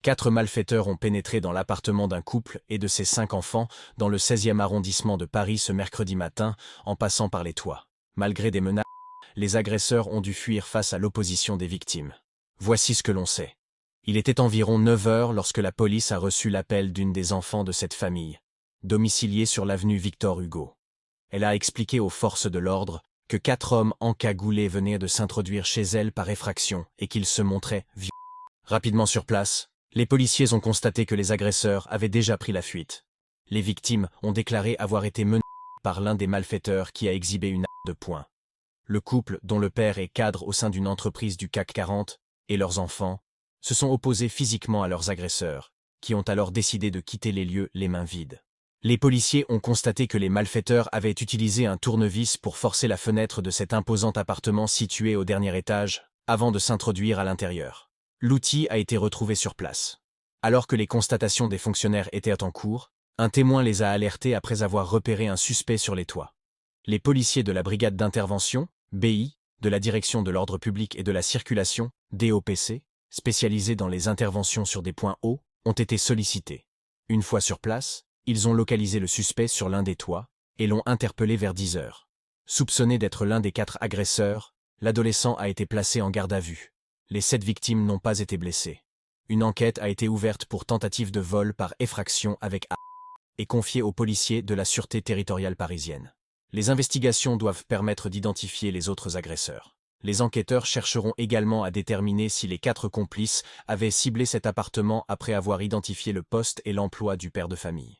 4 malfaiteurs ont pénétré dans l'appartement d'un couple et de ses 5 enfants dans le 16e arrondissement de Paris ce mercredi matin, en passant par les toits. Malgré des menaces, les agresseurs ont dû fuir face à l'opposition des victimes. Voici ce que l'on sait. Il était environ 9 heures lorsque la police a reçu l'appel d'une des enfants de cette famille, domiciliée sur l'avenue Victor Hugo. Elle a expliqué aux forces de l'ordre que 4 hommes encagoulés venaient de s'introduire chez elle par effraction et qu'ils se montraient violents. Rapidement sur place, les policiers ont constaté que les agresseurs avaient déjà pris la fuite. Les victimes ont déclaré avoir été menacées par l'un des malfaiteurs qui a exhibé une arme de poing. Le couple, dont le père est cadre au sein d'une entreprise du CAC 40, et leurs enfants, se sont opposés physiquement à leurs agresseurs, qui ont alors décidé de quitter les lieux les mains vides. Les policiers ont constaté que les malfaiteurs avaient utilisé un tournevis pour forcer la fenêtre de cet imposant appartement situé au dernier étage, avant de s'introduire à l'intérieur. L'outil a été retrouvé sur place. Alors que les constatations des fonctionnaires étaient en cours, un témoin les a alertés après avoir repéré un suspect sur les toits. Les policiers de la brigade d'intervention, BI, de la direction de l'ordre public et de la circulation, DOPC, spécialisés dans les interventions sur des points hauts, ont été sollicités. Une fois sur place, ils ont localisé le suspect sur l'un des toits et l'ont interpellé vers 10 heures. Soupçonné d'être l'un des 4 agresseurs, l'adolescent a été placé en garde à vue. Les 7 victimes n'ont pas été blessées. Une enquête a été ouverte pour tentative de vol par effraction avec arme et confiée aux policiers de la Sûreté territoriale parisienne. Les investigations doivent permettre d'identifier les autres agresseurs. Les enquêteurs chercheront également à déterminer si les 4 complices avaient ciblé cet appartement après avoir identifié le poste et l'emploi du père de famille.